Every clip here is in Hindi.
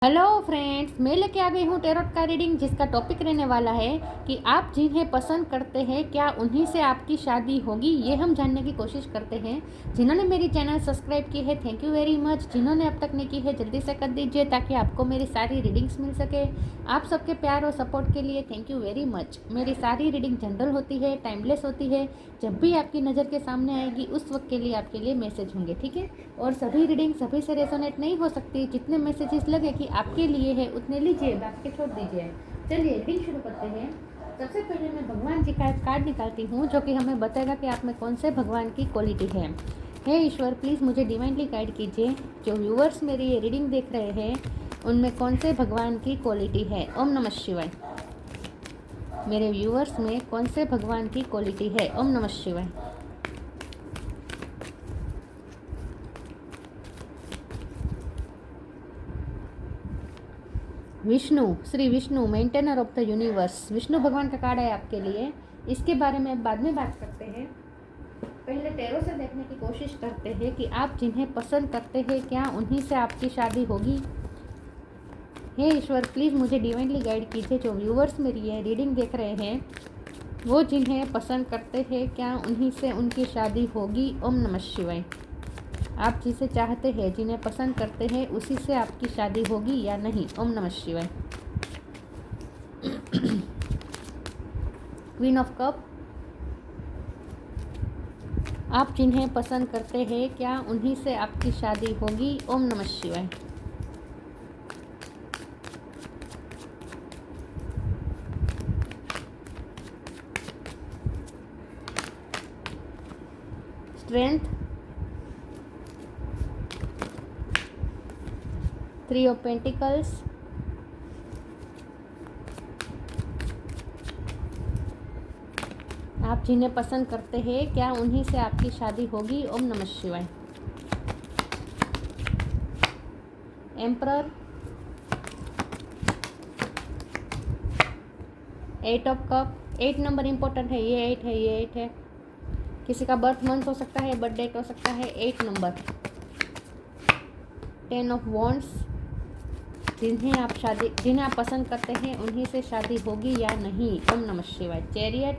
हेलो फ्रेंड्स, मैं लेके आ गई हूँ टैरोट का रीडिंग, जिसका टॉपिक रहने वाला है कि आप जिन्हें पसंद करते हैं क्या उन्हीं से आपकी शादी होगी। ये हम जानने की कोशिश करते हैं। जिन्होंने मेरी चैनल सब्सक्राइब की है, थैंक यू वेरी मच। जिन्होंने अब तक नहीं की है, जल्दी से कर दीजिए ताकि आपको मेरी सारी रीडिंग्स मिल सके। आप सबके प्यार और सपोर्ट के लिए थैंक यू वेरी मच। मेरी सारी रीडिंग जनरल होती है, टाइमलेस होती है। जब भी आपकी नज़र के सामने आएगी उस वक्त के लिए आपके लिए मैसेज होंगे, ठीक है। और सभी रीडिंग सभी से रेजोनेट नहीं हो सकती। जितने मैसेजेस लगे कि आपके लिए है उतने लीजिए, बाकी छोड़ दीजिए। चलिए रीडिंग शुरू करते हैं। सबसे पहले मैं भगवान जी का एक कार्ड निकालती हूँ जो कि हमें बताएगा कि आप में कौन से भगवान की क्वालिटी है। हे ईश्वर, प्लीज़ मुझे डिवाइनली गाइड कीजिए। जो व्यूअर्स मेरी ये रीडिंग देख रहे हैं उनमें कौन से भगवान की क्वालिटी है। ओम नमः शिवाय। मेरे व्यूअर्स में कौन से भगवान की क्वालिटी है। ओम नमः शिवाय। Vishnu, Shri Vishnu, maintainer of the universe. Vishnu भगवान का कार्ड है आपके लिए। इसके बारे में बाद में बात करते हैं। पहले टैरो से देखने की कोशिश करते हैं कि आप जिन्हें पसंद करते हैं क्या उन्हीं से आपकी शादी होगी। हे ईश्वर, प्लीज़ मुझे डिवाइनली गाइड कीजिए। जो व्यूवर्स मेरी ये रीडिंग देख रहे हैं वो जिन्हें पसंद करते हैं क्या उन्हीं से उनकी शादी होगी। ओम नमः शिवाय। आप जिसे चाहते हैं, जिन्हें पसंद करते हैं, उसी से आपकी शादी होगी या नहीं। ओम नमः शिवाय। Queen of cup. आप जिन्हें पसंद करते हैं क्या उन्हीं से आपकी शादी होगी। ओम नमः शिवाय। स्ट्रेंथ। Three of pentacles. आप जिन्हें पसंद करते हैं क्या उन्हीं से आपकी शादी होगी। ओम नमः शिवाय। Emperor. Eight of cup. 8 number important है। ये 8 है, ये 8 है। किसी का बर्थ मंथ हो सकता है, बर्थ डेट हो सकता है। 8 नंबर। 10 of wands. जिन्हें आप पसंद करते हैं उन्हीं से शादी होगी या नहीं। ओम नमः शिवाय। Chariot.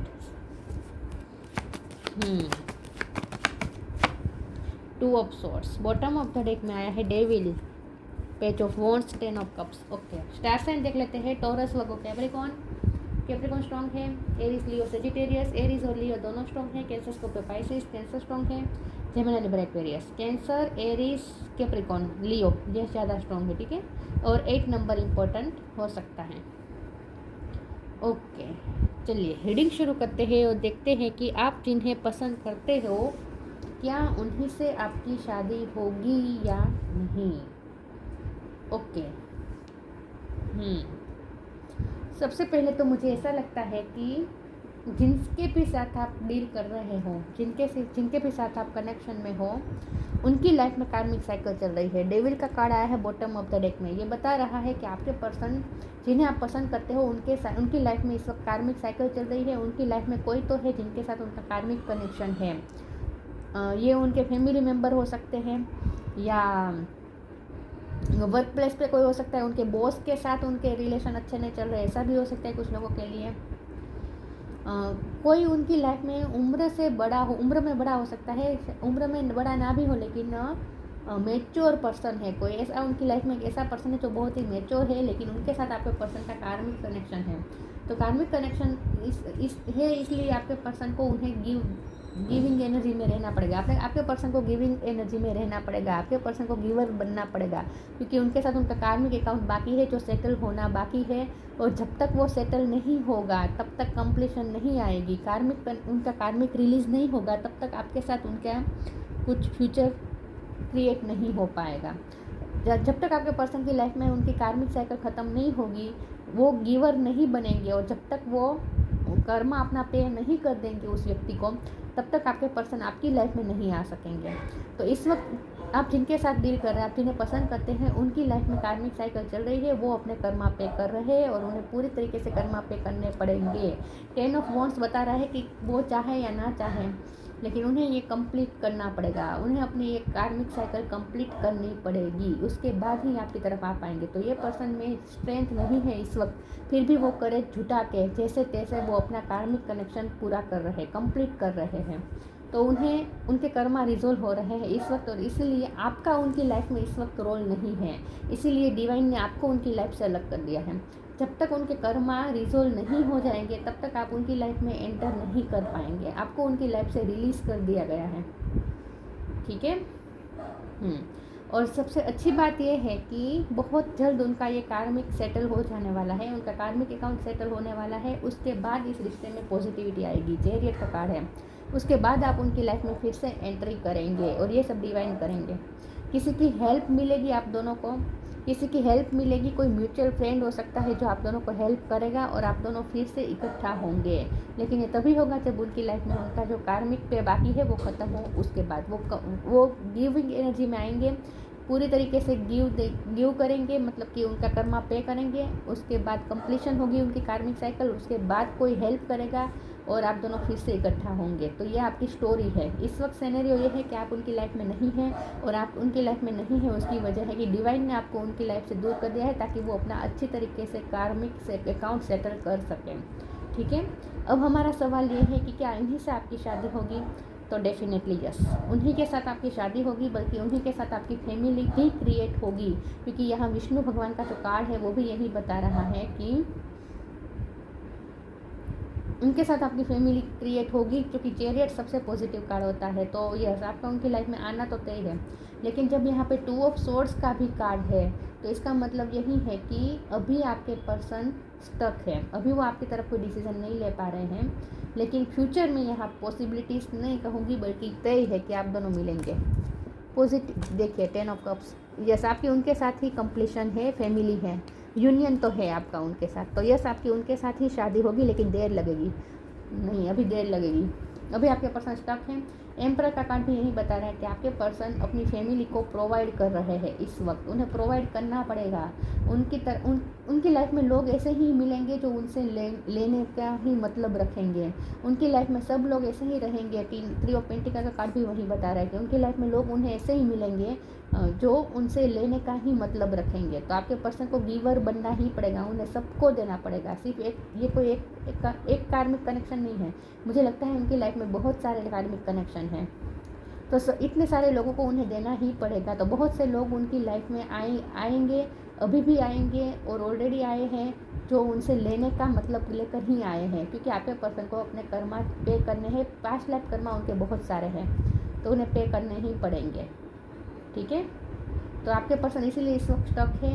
2 of swords. Bottom of the deck में आया है devil. Page of wands, 10 of cups. Okay, star sign देख लेते हैं। Taurus, Virgo, Capricorn. Capricorn strong है। Aries, Leo, Sagittarius. एरीज और लियो दोनों स्ट्रॉन्ग है। Cancer, Scorpio, Pisces. Cancer strong है। Gemini, Libra, Aquarius. Cancer, Aries, Capricorn, Leo ये ज़्यादा स्ट्रॉन्ग है, ठीक है। और 8 नंबर इम्पोर्टेंट हो सकता है। ओके, चलिए रीडिंग शुरू करते हैं और देखते हैं कि आप जिन्हें पसंद करते हो क्या उन्हीं से आपकी शादी होगी या नहीं। ओके। सबसे पहले तो मुझे ऐसा लगता है कि जिनके भी साथ आप डील कर रहे हो, जिनके भी साथ आप कनेक्शन में हो, उनकी लाइफ में कार्मिक साइकिल चल रही है। डेविल का कार्ड आया है बॉटम ऑफ द डेक में। ये बता रहा है कि आपके पर्सन जिन्हें आप पसंद करते हो उनकी लाइफ में इस वक्त कार्मिक साइकिल चल रही है। उनकी लाइफ में कोई तो है जिनके साथ उनका कार्मिक कनेक्शन है। ये उनके फैमिली मेम्बर हो सकते हैं या वर्क प्लेस पे कोई हो सकता है। उनके बॉस के साथ उनके रिलेशन अच्छे नहीं चल रहे, ऐसा भी हो सकता है कुछ लोगों के लिए। कोई उनकी लाइफ में उम्र में बड़ा हो सकता है। उम्र में बड़ा ना भी हो लेकिन मैच्योर पर्सन है कोई ऐसा उनकी लाइफ में। एक ऐसा पर्सन है जो बहुत ही मैच्योर है, लेकिन उनके साथ आपके पर्सन का कार्मिक कनेक्शन है। तो कार्मिक कनेक्शन इसलिए आपके पर्सन को उन्हें गिविंग एनर्जी में रहना पड़ेगा। आपके पर्सन को गिविंग एनर्जी में रहना पड़ेगा। आपके पर्सन को गिवर बनना पड़ेगा, क्योंकि उनके साथ उनका कार्मिक अकाउंट बाकी है जो सेटल होना बाकी है। और जब तक वो सेटल नहीं होगा तब तक कंप्लीशन नहीं आएगी। उनका कार्मिक रिलीज नहीं होगा तब तक आपके साथ उनका कुछ फ्यूचर क्रिएट नहीं हो पाएगा। जब तक आपके पर्सन की लाइफ में उनकी कार्मिक साइकिल ख़त्म नहीं होगी वो गिवर नहीं बनेंगे। और जब तक वो कर्मा अपना पे नहीं कर देंगे उस व्यक्ति को, तब तक आपके पर्सन आपकी लाइफ में नहीं आ सकेंगे। तो इस वक्त आप जिनके साथ डील कर रहे हैं, आप जिन्हें पसंद करते हैं, उनकी लाइफ में कार्मिक साइकिल चल रही है। वो अपने कर्मा पे कर रहे हैं और उन्हें पूरी तरीके से कर्मा पे करने पड़ेंगे। 10 ऑफ वॉन्ड्स बता रहा है कि वो चाहे या ना चाहे लेकिन उन्हें ये कंप्लीट करना पड़ेगा, उन्हें अपनी एक कार्मिक साइकिल कंप्लीट करनी पड़ेगी, उसके बाद ही आपकी तरफ आ पाएंगे। तो ये पर्सन में स्ट्रेंथ नहीं है इस वक्त, फिर भी वो करेज जुटा के जैसे तैसे वो अपना कार्मिक कनेक्शन पूरा कर रहे हैं, कंप्लीट कर रहे हैं। तो उन्हें उनके कर्मा रिजोल्व हो रहे हैं इस वक्त, और इसीलिए आपका उनकी लाइफ में इस वक्त रोल नहीं है। इसीलिए डिवाइन ने आपको उनकी लाइफ से अलग कर दिया है। जब तक उनके कर्मा रिजोल्व नहीं हो जाएंगे तब तक आप उनकी लाइफ में एंटर नहीं कर पाएंगे। आपको उनकी लाइफ से रिलीज़ कर दिया गया है, ठीक है। और सबसे अच्छी बात यह है कि बहुत जल्द उनका ये कार्मिक सेटल हो जाने वाला है, उनका कार्मिक अकाउंट सेटल होने वाला है। उसके बाद इस रिश्ते में पॉजिटिविटी आएगी, चैरियट का कार्ड है। उसके बाद आप उनकी लाइफ में फिर से एंट्री करेंगे और ये सब डिवाइन करेंगे। किसी की हेल्प मिलेगी आप दोनों को, किसी की हेल्प मिलेगी, कोई म्यूचुअल फ्रेंड हो सकता है जो आप दोनों को हेल्प करेगा और आप दोनों फिर से इकट्ठा होंगे। लेकिन ये तभी होगा जब उनकी लाइफ में उनका जो कार्मिक पे बाकी है वो ख़त्म हो। उसके बाद वो गिविंग एनर्जी में आएंगे, पूरी तरीके से गिव करेंगे, मतलब कि उनका कर्मा पे करेंगे। उसके बाद कंप्लीशन होगी उनकी कार्मिक साइकिल, उसके बाद कोई हेल्प करेगा और आप दोनों फिर से इकट्ठा होंगे। तो ये आपकी स्टोरी है। इस वक्त सिनेरियो ये है कि आप उनकी लाइफ में नहीं हैं, और आप उनकी लाइफ में नहीं हैं उसकी वजह है कि डिवाइन ने आपको उनकी लाइफ से दूर कर दिया है ताकि वो अपना अच्छी तरीके से कार्मिक से अकाउंट सेटल कर सकें, ठीक है। अब हमारा सवाल ये है कि क्या इन्हीं से आपकी शादी होगी? तो डेफिनेटली यस, उन्हीं के साथ आपकी शादी होगी, बल्कि उन्हीं के साथ आपकी फैमिली भी क्रिएट होगी, क्योंकि यहाँ विष्णु भगवान का जो कार्ड है वो भी यही बता रहा है कि उनके साथ आपकी फैमिली क्रिएट होगी, क्योंकि चैरियट सबसे पॉजिटिव कार्ड होता है। तो यस, आपका उनकी लाइफ में आना तो तय है। लेकिन जब यहाँ पे 2 ऑफ सोर्ड्स का भी कार्ड है तो इसका मतलब यही है कि अभी आपके पर्सन स्टक है, अभी वो आपकी तरफ कोई डिसीजन नहीं ले पा रहे हैं। लेकिन फ्यूचर में यहाँ पॉसिबिलिटीज़ नहीं कहूँगी बल्कि तय है कि आप दोनों मिलेंगे। पॉजिटिव देखिए 10 ऑफ कप्स, यस आपकी उनके साथ ही कंप्लीशन है, फैमिली है, यूनियन तो है आपका उनके साथ। तो यस आपकी उनके साथ ही शादी होगी, लेकिन देर लगेगी, नहीं अभी देर लगेगी, अभी आपके पर्सन स्टक हैं। एम्परर का कार्ड भी यही बता रहा है कि आपके पर्सन अपनी फैमिली को प्रोवाइड कर रहे हैं इस वक्त, उन्हें प्रोवाइड करना पड़ेगा। उनकी लाइफ में लोग ऐसे ही मिलेंगे जो उनसे लेने का ही मतलब रखेंगे। उनकी लाइफ में सब लोग ऐसे ही रहेंगे। 3 ऑफ पेंटिकल का कार्ड भी वही बता रहा है कि उनकी लाइफ में लोग उन्हें ऐसे ही मिलेंगे जो उनसे लेने का ही मतलब रखेंगे। तो आपके पर्सन को गिवर बनना ही पड़ेगा, उन्हें सबको देना पड़ेगा। सिर्फ ये कोई एक कार्मिक कनेक्शन नहीं है, मुझे लगता है उनकी लाइफ में बहुत सारे कार्मिक कनेक्शन हैं। तो इतने सारे लोगों को उन्हें देना ही पड़ेगा। तो बहुत से लोग उनकी लाइफ में आएंगे, अभी भी आएंगे और ऑलरेडी आए हैं, जो उनसे लेने का मतलब लेकर ही आए हैं, क्योंकि आपके पर्सन को अपने कर्मा पे करने हैं। 5 लाख कर्मा उनके बहुत सारे हैं, तो उन्हें पे करने ही पड़ेंगे, ठीक है। तो आपके पर्सन इसीलिए इस वक्त स्टक है।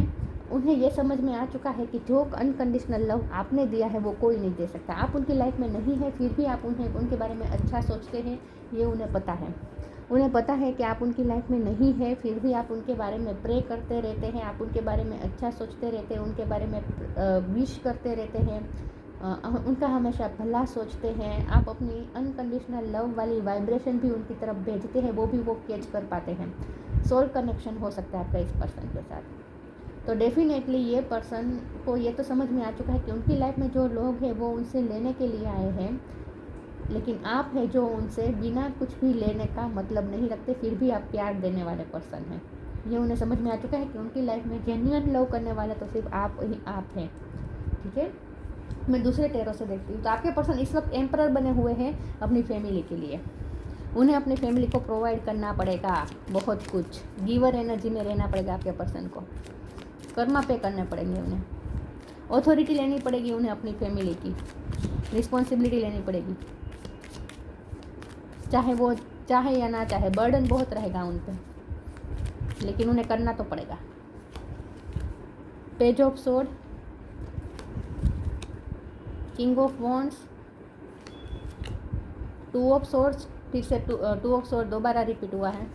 उन्हें यह समझ में आ चुका है कि जो अनकंडीशनल लव आपने दिया है वो कोई नहीं दे सकता। आप उनकी लाइफ में नहीं है, फिर भी आप उनके बारे में अच्छा सोचते हैं, ये उन्हें पता है। उन्हें पता है कि आप उनकी लाइफ में नहीं है, फिर भी आप उनके बारे में प्रे करते रहते हैं, आप उनके बारे में अच्छा सोचते रहते हैं, उनके बारे में विश करते रहते हैं, उनका हमेशा भला सोचते हैं। आप अपनी अनकंडीशनल लव वाली वाइब्रेशन भी उनकी तरफ भेजते हैं, वो भी वो कैच कर पाते हैं। सोल कनेक्शन हो सकता है आपका इस पर्सन के साथ। तो डेफिनेटली ये पर्सन को ये तो समझ में आ चुका है कि उनकी लाइफ में जो लोग हैं वो उनसे लेने के लिए आए हैं, लेकिन आप हैं जो उनसे बिना कुछ भी लेने का मतलब नहीं रखते, फिर भी आप प्यार देने वाले पर्सन हैं। ये उन्हें समझ में आ चुका है कि उनकी लाइफ में जेन्युइन लव करने वाला तो सिर्फ आप ही आप हैं, ठीक है। मैं दूसरे टेरो से देखती हूँ। तो आपके पर्सन इस वक्त एम्परर बने हुए हैं अपनी फैमिली के लिए। उन्हें अपनी फैमिली को प्रोवाइड करना पड़ेगा बहुत कुछ, गिवर एनर्जी में रहना पड़ेगा आपके पर्सन को, कर्मा पे करने पड़ेंगे उन्हें, ऑथोरिटी लेनी पड़ेगी उन्हें, अपनी फैमिली की रिस्पॉन्सिबिलिटी लेनी पड़ेगी, चाहे वो चाहे या ना चाहे। बर्डन बहुत रहेगा उन पर, लेकिन उन्हें करना तो पड़ेगा। Page of sword, king of wands, 2 of swords, फिर से 2 ऑफ सोर्ड दोबारा रिपीट हुआ है,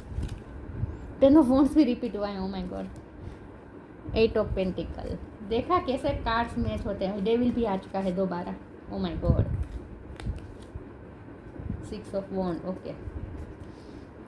10 ऑफ वॉन्ड्स भी रिपीट हुआ है। ओ माय गॉड, 8 ऑफ पेंटिकल। देखा कैसे कार्ड्स मैच होते हैं। डेविल भी आ चुका है दोबारा। Oh my god, 6 of wand. Okay,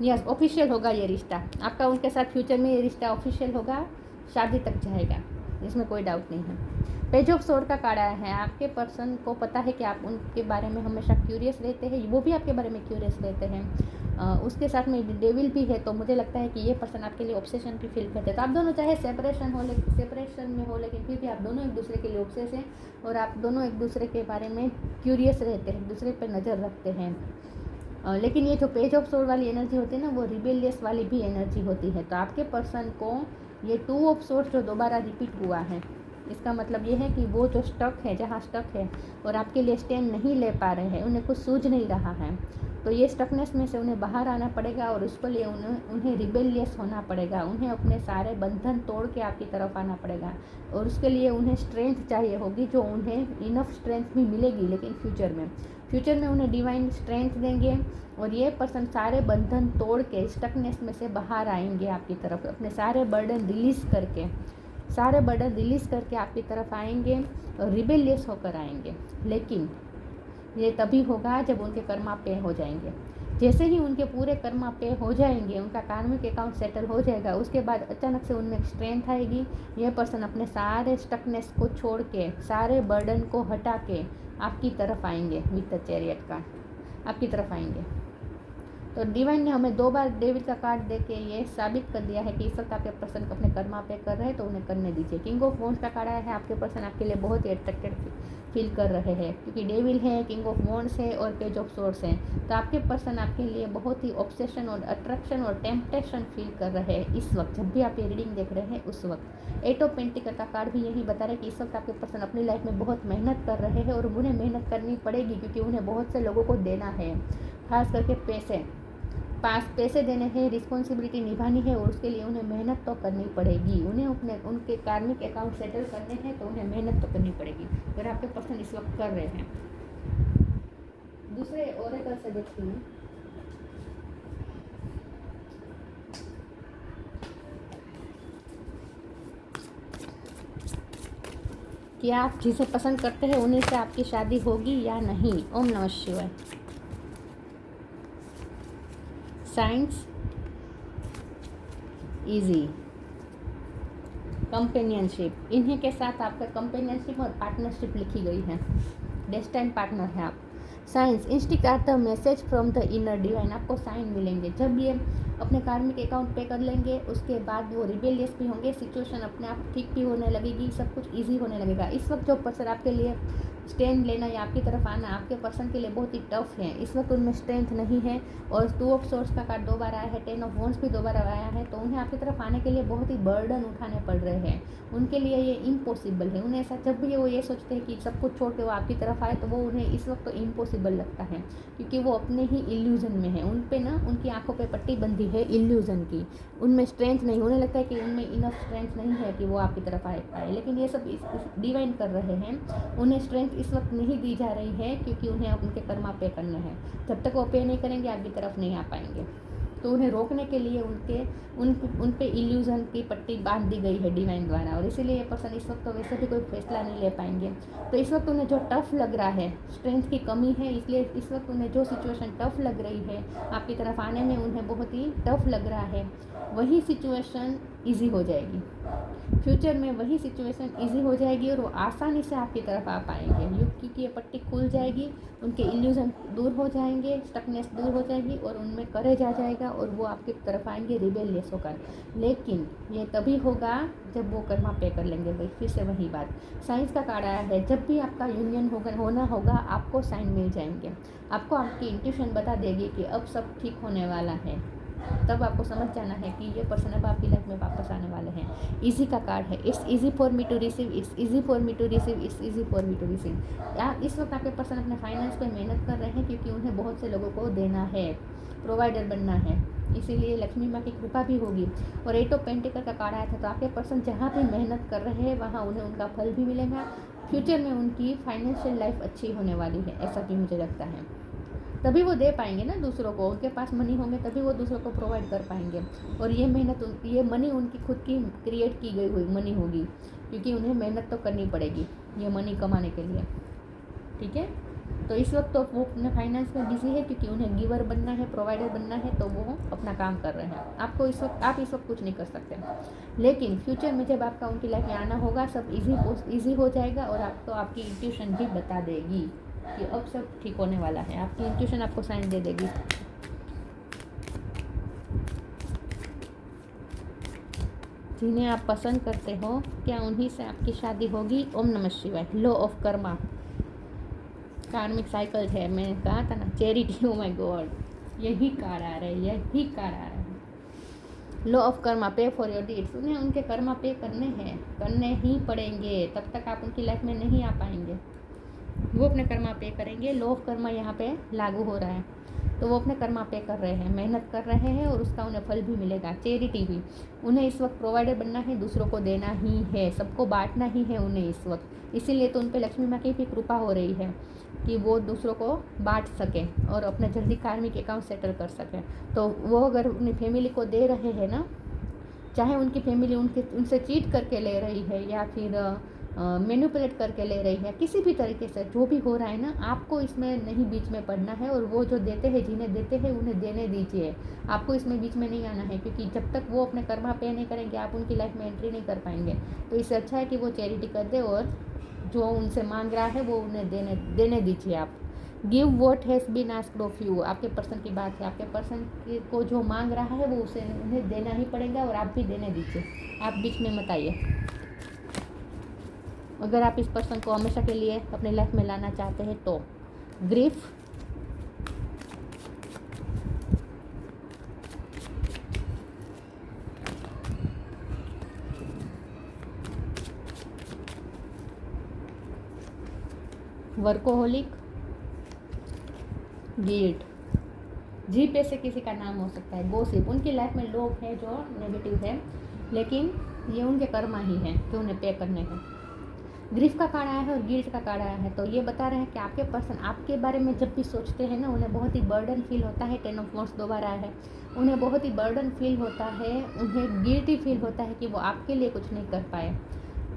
yes official होगा ये रिश्ता आपका उनके साथ। फ्यूचर में ये रिश्ता ऑफिशियल होगा, शादी तक जाएगा। इसमें कोई डाउट नहीं है। पेज ऑफ सोर्ड का कार्ड आया है, आपके पर्सन को पता है कि आप उनके बारे में हमेशा क्यूरियस रहते हैं, वो भी आपके बारे में क्यूरियस रहते हैं। उसके साथ में डेविल भी है, तो मुझे लगता है कि ये पर्सन आपके लिए ऑब्सेशन भी फील करते हैं। तो आप दोनों चाहे सेपरेशन में हो, लेकिन फिर भी आप दोनों एक दूसरे के लिए ऑब्सेस हैं और आप दोनों एक दूसरे के बारे में क्यूरियस रहते हैं, एक दूसरे पर नज़र रखते हैं। लेकिन ये जो पेज ऑफ सोर्ड वाली एनर्जी होती है ना, वो रिबेलियस वाली भी एनर्जी होती है। तो आपके पर्सन को ये 2 ऑफ सोर्ड जो दोबारा रिपीट हुआ है, इसका मतलब ये है कि वो जो स्टक है, जहाँ स्टक है और आपके लिए स्टैंड नहीं ले पा रहे हैं, उन्हें कुछ सूझ नहीं रहा है, तो ये स्टकनेस में से उन्हें बाहर आना पड़ेगा और उसके लिए उन्हें रिबेलियस होना पड़ेगा। उन्हें अपने सारे बंधन तोड़ के आपकी तरफ आना पड़ेगा और उसके लिए उन्हें स्ट्रेंथ चाहिए होगी, जो उन्हें इनफ स्ट्रेंथ भी मिलेगी, लेकिन फ्यूचर में उन्हें डिवाइन स्ट्रेंथ देंगे और ये पर्सन सारे बंधन तोड़ के स्टकनेस में से बाहर आएंगे आपकी तरफ, अपने सारे बर्डन रिलीज़ करके आपकी तरफ आएंगे और रिबेलियस होकर आएंगे। लेकिन ये तभी होगा जब उनके कर्मा पे हो जाएंगे। जैसे ही उनके पूरे कर्मा पे हो जाएंगे, उनका कार्मिक अकाउंट सेटल हो जाएगा, उसके बाद अचानक से उनमें स्ट्रेंथ आएगी। यह पर्सन अपने सारे स्टकनेस को छोड़ के, सारे बर्डन को हटा के आपकी तरफ आएंगे विद द चैरियट का, आपकी तरफ आएंगे। तो डिवाइन ने हमें 2 बार डेविल का कार्ड देके ये साबित कर दिया है कि इस वक्त आपके पर्सन को अपने कर्मा पे कर रहे हैं, तो उन्हें करने दीजिए। किंग ऑफ वॉन्ड्स का कार्ड आया है, आपके पर्सन आपके लिए बहुत ही अट्रैक्टेड फील कर रहे हैं, क्योंकि डेविल है, किंग ऑफ वॉन्ड्स है और पेज ऑफ सोर्ड्स है। तो आपके पर्सन आपके लिए बहुत ही ऑब्सेशन और अट्रैक्शन और टेम्पटेशन फील कर रहे हैं इस वक्त, जब भी आप ये रीडिंग देख रहे हैं उस वक्त। 8 ऑफ पेंटिकल का कार्ड भी यही बता रहा है कि इस वक्त आपके पर्सन अपनी लाइफ में बहुत मेहनत कर रहे हैं और उन्हें मेहनत करनी पड़ेगी, क्योंकि उन्हें बहुत से लोगों को देना है, खास करके पैसे देने हैं, रिस्पॉन्सिबिलिटी निभानी है और उसके लिए उन्हें मेहनत तो करनी पड़ेगी। उन्हें उनके कार्मिक अकाउंट सेटल करने हैं, तो उन्हें मेहनत तो करनी पड़ेगी, अगर आपके पर्सन इस वक्त कर रहे हैं। दूसरे ओरेकल से देखती हूँ। कि आप जिसे पसंद करते हैं उन्हीं से आपकी शादी होगी या नहीं। ओम नमः शिवाय। साइंस इजी, कंपेनियनशिप, इन्हीं के साथ आपका कंपेनियनशिप और पार्टनरशिप लिखी गई है, डेस्टाइन पार्टनर है आप। Signs instinct are the message from the inner divine, आपको साइन मिलेंगे जब ये अपने कार्मिक अकाउंट पे कर लेंगे, उसके बाद वो रिबेलियस भी होंगे, सिचुएशन अपने आप ठीक भी होने लगेगी, सब कुछ इजी होने लगेगा। इस वक्त जो पर्सन आपके लिए स्टैंड लेना या आपकी तरफ आना आपके पर्सन के लिए बहुत ही टफ है, इस वक्त उनमें स्ट्रेंथ नहीं है। और 2 ऑफ सोर्ड्स का कार्ड 2 बार आया है, 10 ऑफ वॉन्ड्स भी 2 बार आया है, तो उन्हें आपकी तरफ आने के लिए बहुत ही बर्डन उठाने पड़ रहे हैं, उनके लिए ये इम्पॉसिबल है। उन्हें ऐसा, जब भी वो ये सोचते हैं कि सब कुछ छोड़ के वो आपकी तरफ आए, तो वो उन्हें इस वक्त तो इम्पॉसिबल लगता है, क्योंकि वो अपने ही इल्यूजन में है। उन पे ना उनकी आंखों पे पट्टी बंधी है इल्यूजन की, उनमें स्ट्रेंथ नहीं, उन्हें लगता है कि उनमें इनफ स्ट्रेंथ नहीं है कि वो आपकी तरफ आए पाए। लेकिन ये सब डिवाइन कर रहे हैं, उन्हें स्ट्रेंथ इस वक्त नहीं दी जा रही है, क्योंकि उन्हें उनके कर्मा पे करना है। जब तक वो पे नहीं करेंगे आपकी तरफ नहीं आ पाएंगे। तो उन्हें रोकने के लिए उन पे इल्यूजन की पट्टी बांध दी गई है डिवाइन द्वारा, और इसीलिए ये पर्सन इस वक्त तो वैसे भी कोई फैसला नहीं ले पाएंगे। तो इस वक्त उन्हें जो टफ लग रहा है, स्ट्रेंथ की कमी है, इसलिए इस वक्त उन्हें जो सिचुएशन टफ लग रही है, आपकी तरफ आने में उन्हें बहुत ही टफ लग रहा है, वही सिचुएशन ईजी हो जाएगी। फ्यूचर में वही सिचुएशन ईजी हो जाएगी और वो आसानी से आपकी तरफ आ पाएंगे, क्योंकि ये पट्टी खुल जाएगी, उनके इल्यूजन दूर हो जाएंगे, स्टकनेस दूर हो जाएगी और उनमें करेज आ जाएगा और वो आपकी तरफ आएंगे रिबेलियस होकर। लेकिन ये तभी होगा जब वो कर्मा पे कर लेंगे। भाई फिर से वही बात, साइंस का कार्ड आया है, जब भी आपका यूनियन होना होगा आपको साइन मिल जाएंगे, आपको आपकी इंट्यूशन बता देगी कि अब सब ठीक होने वाला है। तब आपको समझ जाना है कि ये पर्सन अब आपकी लाइफ में वापस आने वाले हैं। इजी का कार्ड है, it's easy for me to receive, it's easy for me to receive, it's easy for me to receive. या इस वक्त आपके पर्सन अपने फाइनेंस पे मेहनत कर रहे हैं, क्योंकि उन्हें बहुत से लोगों को देना है, प्रोवाइडर बनना है, इसीलिए लक्ष्मी माँ की कृपा भी होगी। और 8 ऑफ पेंटिकल का कार्ड आया था, तो आपके पर्सन जहाँ भी मेहनत कर रहे हैं वहाँ उन्हें उनका फल भी मिलेगा। फ्यूचर में उनकी फाइनेंशियल लाइफ अच्छी होने वाली है, ऐसा भी मुझे लगता है। तभी वो दे पाएंगे ना दूसरों को, उनके पास मनी होंगे तभी वो दूसरों को प्रोवाइड कर पाएंगे। और ये मेहनत, ये मनी उनकी खुद की क्रिएट की गई हुई मनी होगी, क्योंकि उन्हें मेहनत तो करनी पड़ेगी ये मनी कमाने के लिए। ठीक है, तो इस वक्त तो वो अपने फाइनेंस में बिजी है क्योंकि उन्हें गिवर बनना है, प्रोवाइडर बनना है, तो वो अपना काम कर रहे हैं। आप इस वक्त कुछ नहीं कर सकते। लेकिन फ्यूचर में जब आपका उनकी लाइफ में आना होगा, सब इजी हो जाएगा और आपको आपकी इंट्यूशन भी बता देगी कि अब सब ठीक होने वाला है। आपकी इंट्यूशन आपको साइन दे देगी। जिन्हें आप पसंद करते हो, क्या उन्हीं से आपकी शादी होगी? ओम नमः शिवाय। लॉ ऑफ कर्मा, कार्मिक साइकिल है। मैंने कहा था ना, चैरिटी। ओ माय गॉड, यही कार्ड आ रहा है, यही कार्ड आ रहा है। लॉ ऑफ कर्मा, पे फॉर योर डीड्स। उन्हें उनके कर्मा पे करने हैं, करने ही पड़ेंगे, तब तक आप उनकी लाइफ में नहीं आ पाएंगे। वो अपने कर्मा पे करेंगे। लॉ ऑफ कर्मा यहाँ पे लागू हो रहा है, तो वो अपने कर्मा पे कर रहे हैं, मेहनत कर रहे हैं और उसका उन्हें फल भी मिलेगा। चैरिटी भी, उन्हें इस वक्त प्रोवाइडर बनना है, दूसरों को देना ही है, सबको बांटना ही है उन्हें इस वक्त। इसीलिए तो उन पर लक्ष्मी माँ की भी कृपा हो रही है कि वो दूसरों को बांट सकें और अपना जल्दी कार्मिक अकाउंट सेटल कर सकें। तो वो अगर अपनी फैमिली को दे रहे हैं ना, चाहे उनकी फैमिली उनसे चीट करके ले रही है या फिर मैनिपुलेट करके ले रही है, किसी भी तरीके से जो भी हो रहा है ना, आपको इसमें नहीं बीच में पड़ना है। और वो जो देते हैं, जिन्हें देते हैं, उन्हें देने दीजिए। आपको इसमें बीच में नहीं आना है, क्योंकि जब तक वो अपने कर्मा पे नहीं करेंगे, आप उनकी लाइफ में एंट्री नहीं कर पाएंगे। तो इससे अच्छा है कि वो चैरिटी कर दे और जो उनसे मांग रहा है वो उन्हें देने दीजिए। आप give what has been asked of you. आपके पर्सन की बात है, आपके पर्सन को जो मांग रहा है वो उन्हें देना ही पड़ेगा और आप भी देने दीजिए। आप बीच में मत आइए। अगर आप इस पर्सन को हमेशा के लिए अपनी लाइफ में लाना चाहते हैं तो ग्रीफ, वर्कोहोलिक, गिल्ट। जी पे से किसी का नाम हो सकता है। गॉसिप, उनकी लाइफ में लोग हैं जो नेगेटिव है, लेकिन ये उनके कर्मा ही हैं जो उन्हें पे करने हैं। ग्रीफ का कार्ड आया है और गिल्ट का कार्ड आया है, तो ये बता रहे हैं कि आपके पर्सन आपके बारे में जब भी सोचते हैं ना, उन्हें बहुत ही बर्डन फील होता है। 10 ऑफ वॉन्ड्स दोबारा आया है। उन्हें बहुत ही बर्डन फील होता है, उन्हें गिल्टी फील होता है कि वो आपके लिए कुछ नहीं कर पाए।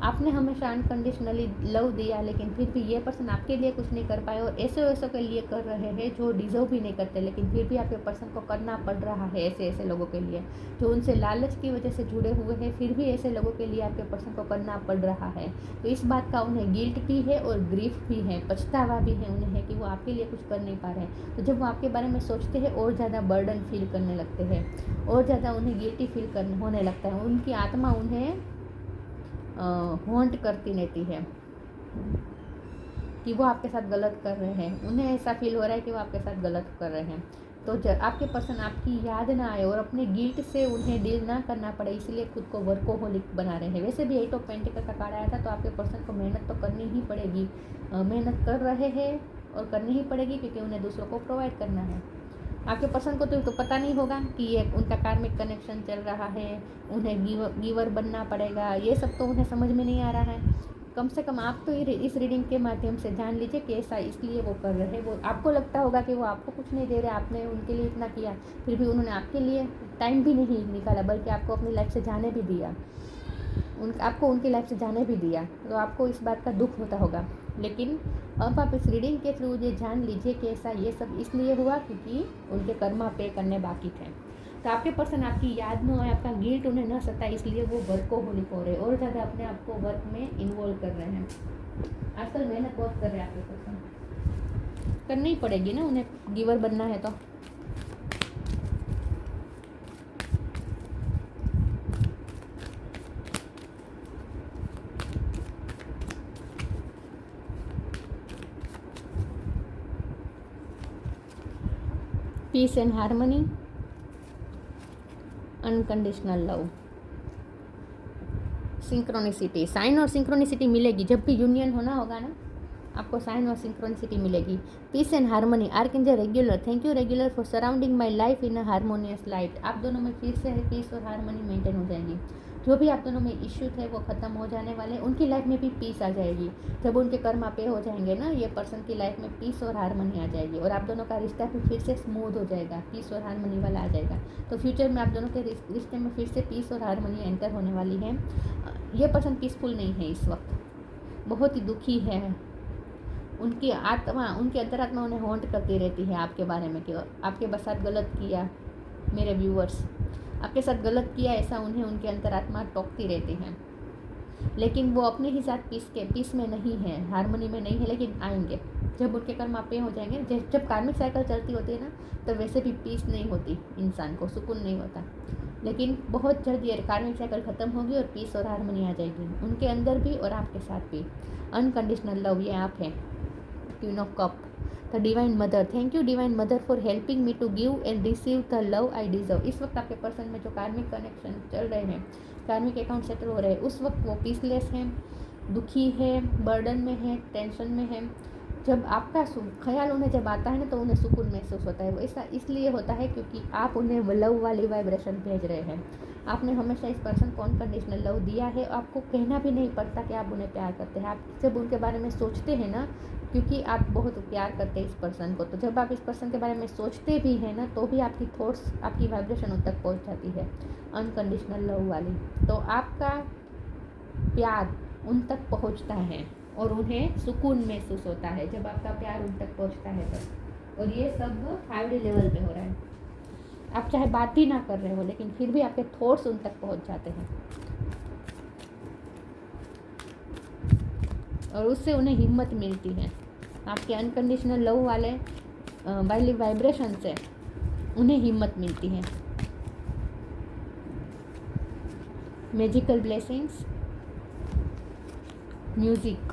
आपने हमेशा अनकंडीशनली लव दिया, लेकिन फिर भी ये पर्सन आपके लिए कुछ नहीं कर पाए और ऐसे वैसों के लिए कर रहे हैं जो डिजर्व भी नहीं करते, लेकिन फिर भी आपके पर्सन को करना पड़ रहा है। ऐसे लोगों के लिए जो उनसे लालच की वजह से जुड़े हुए हैं, फिर भी ऐसे लोगों के लिए आपके पर्सन को करना पड़ रहा है। तो इस बात का उन्हें गिल्ट भी है और ग्रीफ भी है, पछतावा भी है उन्हें, है कि वो आपके लिए कुछ कर नहीं पा रहे हैं। तो जब वो आपके बारे में सोचते हैं और ज़्यादा बर्डन फील करने लगते हैं और ज़्यादा उन्हें गिल्टी फील होने लगता है। उनकी आत्मा उन्हें हॉन्ट करती रहती है कि वो आपके साथ गलत कर रहे हैं। उन्हें ऐसा फील हो रहा है कि वो आपके साथ गलत कर रहे हैं। तो आपके पर्सन आपकी याद ना आए और अपने गिल्ट से उन्हें डील ना करना पड़े, इसलिए खुद को वर्कोहोलिक बना रहे हैं। वैसे भी 8 ऑफ पेंटिकल का कार्ड आया था, तो आपके पर्सन को मेहनत तो करनी ही पड़ेगी। मेहनत कर रहे हैं और करनी ही पड़ेगी, क्योंकि उन्हें दूसरों को प्रोवाइड करना है। आपके पर्सन को तो पता नहीं होगा कि ये उनका कार्मिक कनेक्शन चल रहा है, उन्हें गिवर बनना पड़ेगा, ये सब तो उन्हें समझ में नहीं आ रहा है। कम से कम आप तो इस रीडिंग के माध्यम से जान लीजिए कि ऐसा इसलिए वो कर रहे हैं। वो आपको लगता होगा कि वो आपको कुछ नहीं दे रहे, आपने उनके लिए इतना किया, फिर भी उन्होंने आपके लिए टाइम भी नहीं निकाला, बल्कि आपको अपनी लाइफ से जाने भी दिया, आपको उनकी लाइफ से जाने भी दिया। तो आपको इस बात का दुख होता होगा। लेकिन अब आप इस रीडिंग के थ्रू ये जान लीजिए कि ऐसा ये सब इसलिए हुआ क्योंकि उनके कर्मा पे करने बाकी थे। तो आपके पर्सन आपकी याद न आए, आपका गिल्ट उन्हें न सताए, इसलिए वो वर्कोहोलिक हो रहे हैं और ज़्यादा अपने आप को वर्क में इन्वॉल्व कर रहे हैं। आजकल मेहनत बहुत कर रहे हैं आपके पर्सन, करनी ही पड़ेगी ना, उन्हें गिवर बनना है तो। Peace and harmony, unconditional love, synchronicity. Sign और सिंक्रोनिसिटी मिलेगी जब भी यूनियन होना होगा ना, आपको साइन और सिंक्रोनिसिटी मिलेगी। Peace and harmony, archangel Raguel, thank you Raguel for surrounding my life in a harmonious light. आप दोनों में फिर से पीस और हार्मनी मेंटेन हो जाएगी। जो भी आप दोनों में इश्यू थे वो ख़त्म हो जाने वाले, उनकी लाइफ में भी पीस आ जाएगी। जब उनके कर्मा पे हो जाएंगे ना, ये पर्सन की लाइफ में पीस और हार्मनी आ जाएगी और आप दोनों का रिश्ता भी फिर से स्मूथ हो जाएगा, पीस और हार्मनी वाला आ जाएगा। तो फ्यूचर में आप दोनों के रिश्ते में फिर से पीस और हार्मनी एंटर होने वाली है। ये पर्सन पीसफुल नहीं है इस वक्त, बहुत ही दुखी है, उनकी आत्मा, उनकी अंतरात्मा उन्हें हॉन्ट करती रहती है आपके बारे में कि आपके साथ गलत किया। मेरे व्यूअर्स, आपके साथ गलत किया ऐसा उन्हें उनकी अंतरात्मा टोकती रहती है, लेकिन वो अपने ही साथ पीस में नहीं है, हारमोनी में नहीं है, लेकिन आएंगे जब उनके कर्म आप पे हो जाएंगे। जब कार्मिक साइकिल चलती होती है ना, तो वैसे भी पीस नहीं होती, इंसान को सुकून नहीं होता, लेकिन बहुत जल्द ये कार्मिक साइकिल ख़त्म होगी और पीस और हारमोनी आ जाएगी उनके अंदर भी और आपके साथ भी। अनकंडीशनल लव, ये आप हैं, queen of cup, the divine mother. Thank you divine mother for helping me to give and receive the love I deserve. इस वक्त आपके पर्सन में जो कार्मिक कनेक्शन चल रहे हैं, कार्मिक अकाउंट सेटल हो रहे हैं, उस वक्त वो पीसलेस हैं, दुखी है, बर्डन में है, टेंशन में है। जब आपका ख्याल उन्हें जब आता है ना, तो उन्हें सुकून महसूस होता है। वो ऐसा इसलिए होता है क्योंकि आप उन्हें लव वाली वाइब्रेशन भेज रहे हैं। आपने हमेशा इस पर्सन को अनकंडीशनल लव दिया है, आपको कहना भी नहीं पड़ता कि आप उन्हें प्यार करते हैं। आप जब उनके बारे में सोचते हैं ना, क्योंकि आप बहुत प्यार करते हैं इस पर्सन को, तो जब आप इस पर्सन के बारे में सोचते भी हैं ना, तो भी आपकी थॉट्स, आपकी वाइब्रेशन उन तक पहुंच जाती है, अनकंडीशनल लव वाली। तो आपका प्यार उन तक पहुंचता है और उन्हें सुकून महसूस होता है जब आपका प्यार उन तक पहुंचता है तब। और ये सब 5D लेवल पे हो रहा है। आप चाहे बात भी ना कर रहे हो, लेकिन फिर भी आपके थॉट्स उन तक पहुंच जाते हैं और उससे उन्हें हिम्मत मिलती है। आपके अनकंडीशनल लव वाले वाइब्रेशन से उन्हें हिम्मत मिलती है। Magical blessings, music,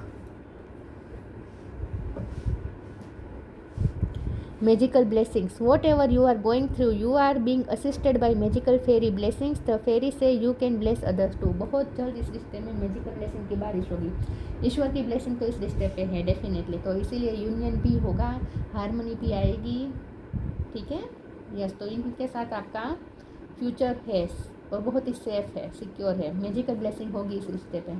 magical blessings. Whatever you are going through, you are being assisted by magical fairy blessings. The fairy say you can bless others too. बहुत जल्द इस रिश्ते में मैजिकल ब्लेसिंग की बारिश होगी। ईश्वर की ब्लेसिंग तो इस रिश्ते पे है डेफिनेटली, तो इसीलिए यूनियन भी होगा, हारमोनी भी आएगी, ठीक है। यस, तो इनके साथ आपका फ्यूचर है और बहुत ही सेफ है, सिक्योर है। मैजिकल ब्लेसिंग होगी इस रिश्ते पे।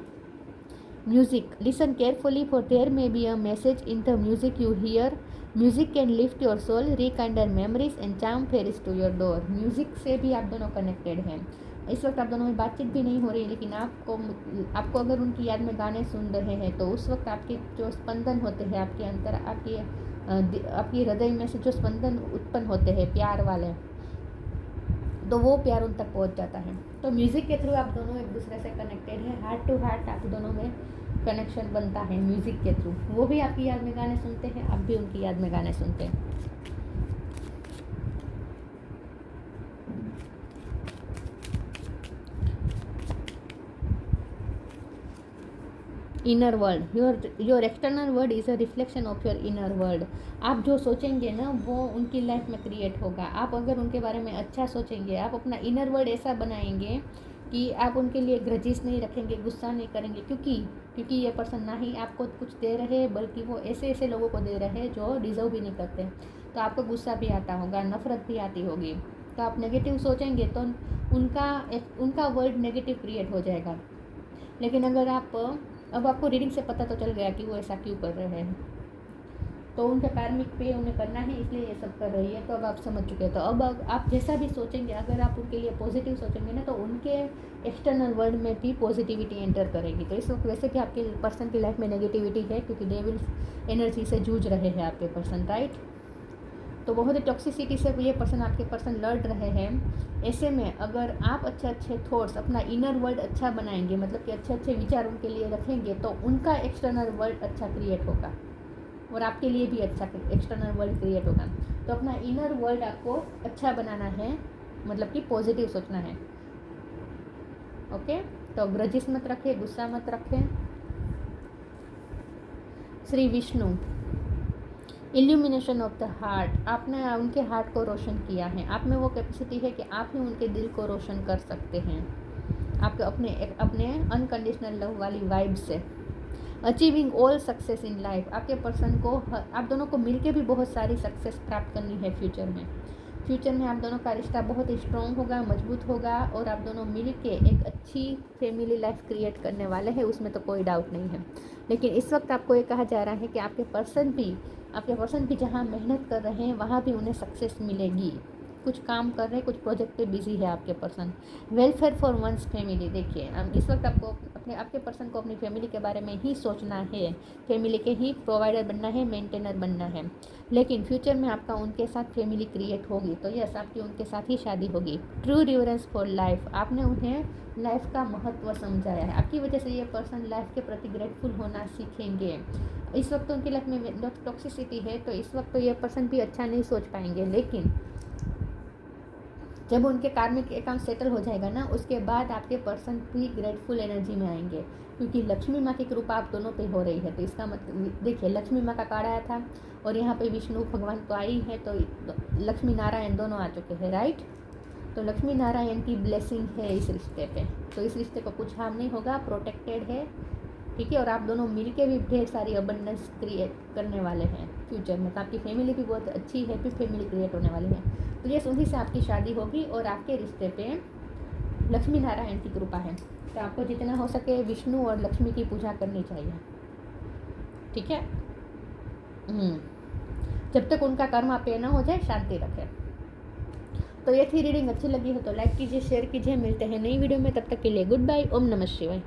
Music. Listen carefully, for there may be a message in the music you hear. Music can lift your soul, rekindle memories and charm fairies to your door. Music से भी आप दोनों कनेक्टेड हैं। इस वक्त आप दोनों में बातचीत भी नहीं हो रही, लेकिन आपको अगर उनकी याद में गाने सुन रहे हैं, तो उस वक्त आपके जो स्पंदन होते हैं, आपके अंतर, आपकी हृदय में से जो स्पंदन उत्पन्न होते हैं प्यार वाले, तो वो प्यार उन तक पहुंच जाता है। तो म्यूज़िक के थ्रू आप दोनों एक दूसरे से कनेक्टेड हैं, हार्ट टू हार्ट आप दोनों में कनेक्शन बनता है म्यूज़िक के थ्रू। वो भी आपकी याद में गाने सुनते हैं, आप भी उनकी याद में गाने सुनते हैं। Inner world, your external world is a reflection of your inner world. आप जो सोचेंगे ना, वो उनकी लाइफ में क्रिएट होगा। आप अगर उनके बारे में अच्छा सोचेंगे, आप अपना इनर वर्ल्ड ऐसा बनाएंगे कि आप उनके लिए ग्रजिस नहीं रखेंगे, गुस्सा नहीं करेंगे, क्योंकि ये पर्सन ना ही आपको कुछ दे रहे हैं, बल्कि वो ऐसे लोगों को दे रहे हैं जो डिज़र्व भी नहीं करते। तो आपको गुस्सा भी आता होगा, नफ़रत भी आती होगी। तो आप नेगेटिव सोचेंगे तो उनका वर्ल्ड नेगेटिव क्रिएट हो जाएगा। लेकिन अगर अब आपको रीडिंग से पता तो चल गया कि वो ऐसा क्यों कर रहे हैं, तो उनके कार्मिक पे उन्हें करना है, इसलिए ये सब कर रही है। तो अब आप समझ चुके हैं। तो अब आप जैसा भी सोचेंगे, अगर आप उनके लिए पॉजिटिव सोचेंगे ना, तो उनके एक्सटर्नल वर्ल्ड में भी पॉजिटिविटी एंटर करेगी। तो इस वक्त वैसे भी आपके पर्सन की लाइफ में नेगेटिविटी है, क्योंकि डेविल एनर्जी से जूझ रहे हैं आपके पर्सन, राइट। तो बहुत ही टॉक्सिसिटी से ये आपके पर्सन लड़ रहे हैं। ऐसे में अगर आप अच्छे थॉट्स, अपना इनर वर्ल्ड अच्छा बनाएंगे, मतलब कि अच्छे विचार उनके लिए रखेंगे, तो उनका एक्सटर्नल वर्ल्ड अच्छा क्रिएट होगा और आपके लिए भी अच्छा एक्सटर्नल वर्ल्ड क्रिएट होगा। तो अपना इनर वर्ल्ड आपको अच्छा बनाना है, मतलब कि पॉजिटिव सोचना है, ओके। तो ग्रजिस मत रखें, गुस्सा मत रखें। Shri Vishnu, illumination of the heart, आपने उनके हार्ट को रोशन किया है। आप में वो कैपेसिटी है कि आप ही उनके दिल को रोशन कर सकते हैं, आपके अपने अनकंडीशनल लव वाली वाइब से। Achieving all success in life, आपके पर्सन को, आप दोनों को मिलके भी बहुत सारी सक्सेस प्राप्त करनी है फ्यूचर में। फ्यूचर में आप दोनों का रिश्ता बहुत ही स्ट्रॉन्ग होगा, मजबूत होगा, और आप दोनों मिलके एक अच्छी फैमिली लाइफ क्रिएट करने वाले हैं, उसमें तो कोई डाउट नहीं है। लेकिन इस वक्त आपको ये कहा जा रहा है कि आपके पर्सन भी जहाँ मेहनत कर रहे हैं, वहाँ भी उन्हें सक्सेस मिलेगी। कुछ काम कर रहे हैं, कुछ प्रोजेक्ट पे बिजी है आपके person. Welfare for one's family, देखिए इस वक्त आपको आपके पर्सन को अपनी फैमिली के बारे में ही सोचना है, फैमिली के ही प्रोवाइडर बनना है, मेंटेनर बनना है। लेकिन फ्यूचर में आपका उनके साथ फैमिली क्रिएट होगी तो यस, आपकी उनके साथ ही शादी होगी। ट्रू रिवरेंस फॉर लाइफ, आपने उन्हें लाइफ का महत्व समझाया है। आपकी वजह से ये पर्सन लाइफ के प्रति ग्रेटफुल होना सीखेंगे। इस वक्त उनकी लाइफ में टॉक्सिसिटी है तो इस वक्त तो ये पर्सन भी अच्छा नहीं सोच पाएंगे, लेकिन जब उनके कार्मिक अकाउंट सेटल हो जाएगा ना, उसके बाद आपके पर्सन भी ग्रेटफुल एनर्जी में आएंगे, क्योंकि लक्ष्मी माँ की कृपा आप दोनों पे हो रही है। तो इसका मतलब देखिए, लक्ष्मी माँ का कार्ड आया था और यहाँ पे विष्णु भगवान तो आई है, तो लक्ष्मी नारायण दोनों आ चुके हैं, राइट। तो लक्ष्मी नारायण की ब्लेसिंग है इस रिश्ते पे, तो इस रिश्ते को कुछ हार्म नहीं होगा, प्रोटेक्टेड है, ठीक है। और आप दोनों मिलके भी ढेर सारी अबंडेंस क्रिएट करने वाले हैं फ्यूचर में। तो आपकी फैमिली भी बहुत अच्छी है, फिर फैमिली क्रिएट होने वाली है। तो ये उन्हीं से आपकी शादी होगी और आपके रिश्ते पे लक्ष्मी नारायण की कृपा है। तो आपको जितना हो सके विष्णु और लक्ष्मी की पूजा करनी चाहिए, ठीक है। जब तक उनका कर्म पे ना हो जाए, शांति रखें। तो ये थी रीडिंग। अच्छी लगी हो तो लाइक कीजिए, शेयर कीजिए। मिलते हैं नई वीडियो में, तब तक के लिए गुड बाय। ओम नमः शिवाय।